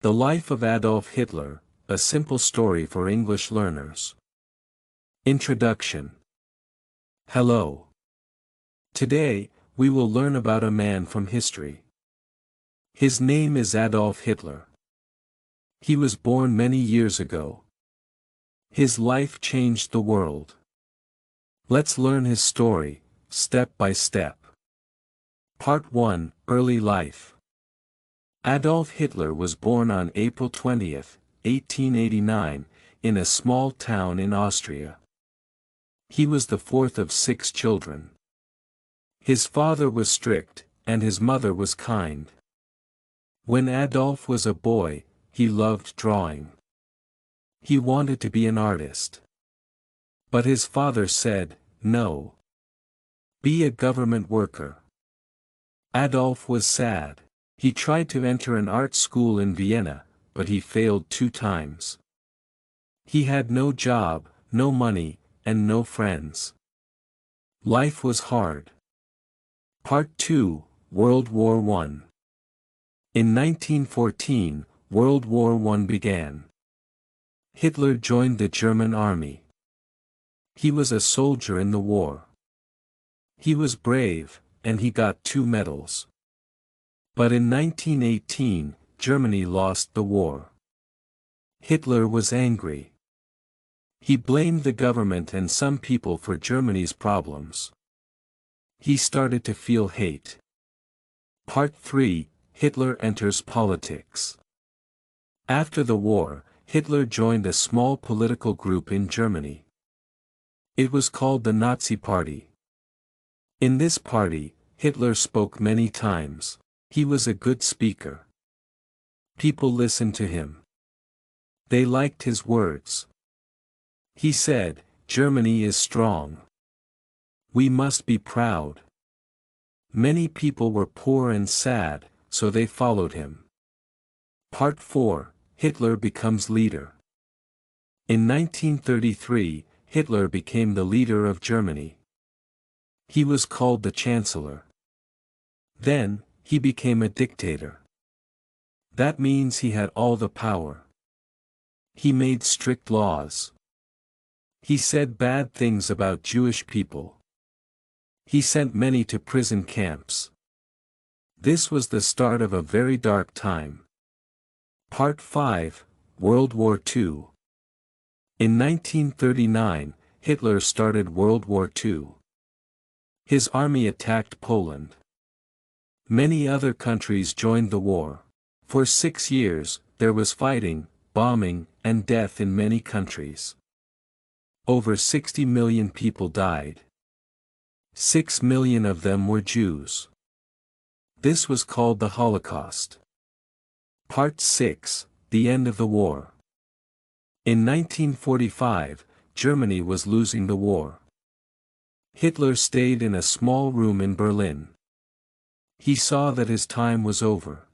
The Life of Adolf Hitler, a simple story for English learners. Introduction. Hello. Today, we will learn about a man from history. His name is Adolf Hitler. He was born many years ago. His life changed the world. Let's learn his story, step by step. Part 1, Early Life. Adolf Hitler was born on April 20, 1889, in a small town in Austria. He was the fourth of 6 children. His father was strict, and his mother was kind. When Adolf was a boy, he loved drawing. He wanted to be an artist. But his father said, "No. Be a government worker." Adolf was sad. He tried to enter an art school in Vienna, but he failed 2 times. He had no job, no money, and no friends. Life was hard. Part 2, World War I. In 1914, World War I began. Hitler joined the German army. He was a soldier in the war. He was brave, and he got 2 medals. But in 1918, Germany lost the war. Hitler was angry. He blamed the government and some people for Germany's problems. He started to feel hate. Part 3, Hitler enters politics. After the war, Hitler joined a small political group in Germany. It was called the Nazi Party. In this party, Hitler spoke many times. He was a good speaker. People listened to him. They liked his words. He said, "Germany is strong. We must be proud." Many people were poor and sad, so they followed him. Part 4, Hitler becomes leader. In 1933, Hitler became the leader of Germany. He was called the Chancellor. Then, he became a dictator. That means he had all the power. He made strict laws. He said bad things about Jewish people. He sent many to prison camps. This was the start of a very dark time. Part 5, World War II. In 1939, Hitler started World War II. His army attacked Poland. Many other countries joined the war. For 6 years, there was fighting, bombing, and death in many countries. Over 60 million people died. 6 million of them were Jews. This was called the Holocaust. Part 6, The End of the War. In 1945, Germany was losing the war. Hitler stayed in a small room in Berlin. He saw that his time was over.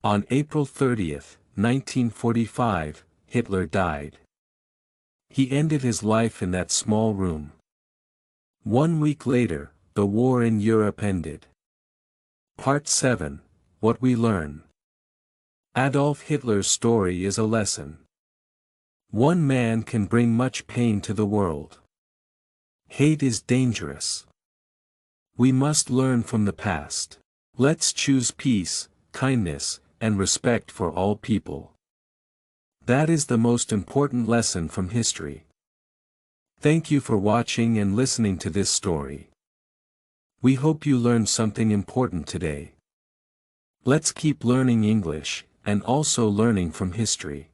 On April 30, 1945, Hitler died. He ended his life in that small room. 1 week later, the war in Europe ended. Part 7, What We Learn. Adolf Hitler's story is a lesson. One man can bring much pain to the world. Hate is dangerous. We must learn from the past. Let's choose peace, kindness, and respect for all people. That is the most important lesson from history. Thank you for watching and listening to this story. We hope you learned something important today. Let's keep learning English, and also learning from history.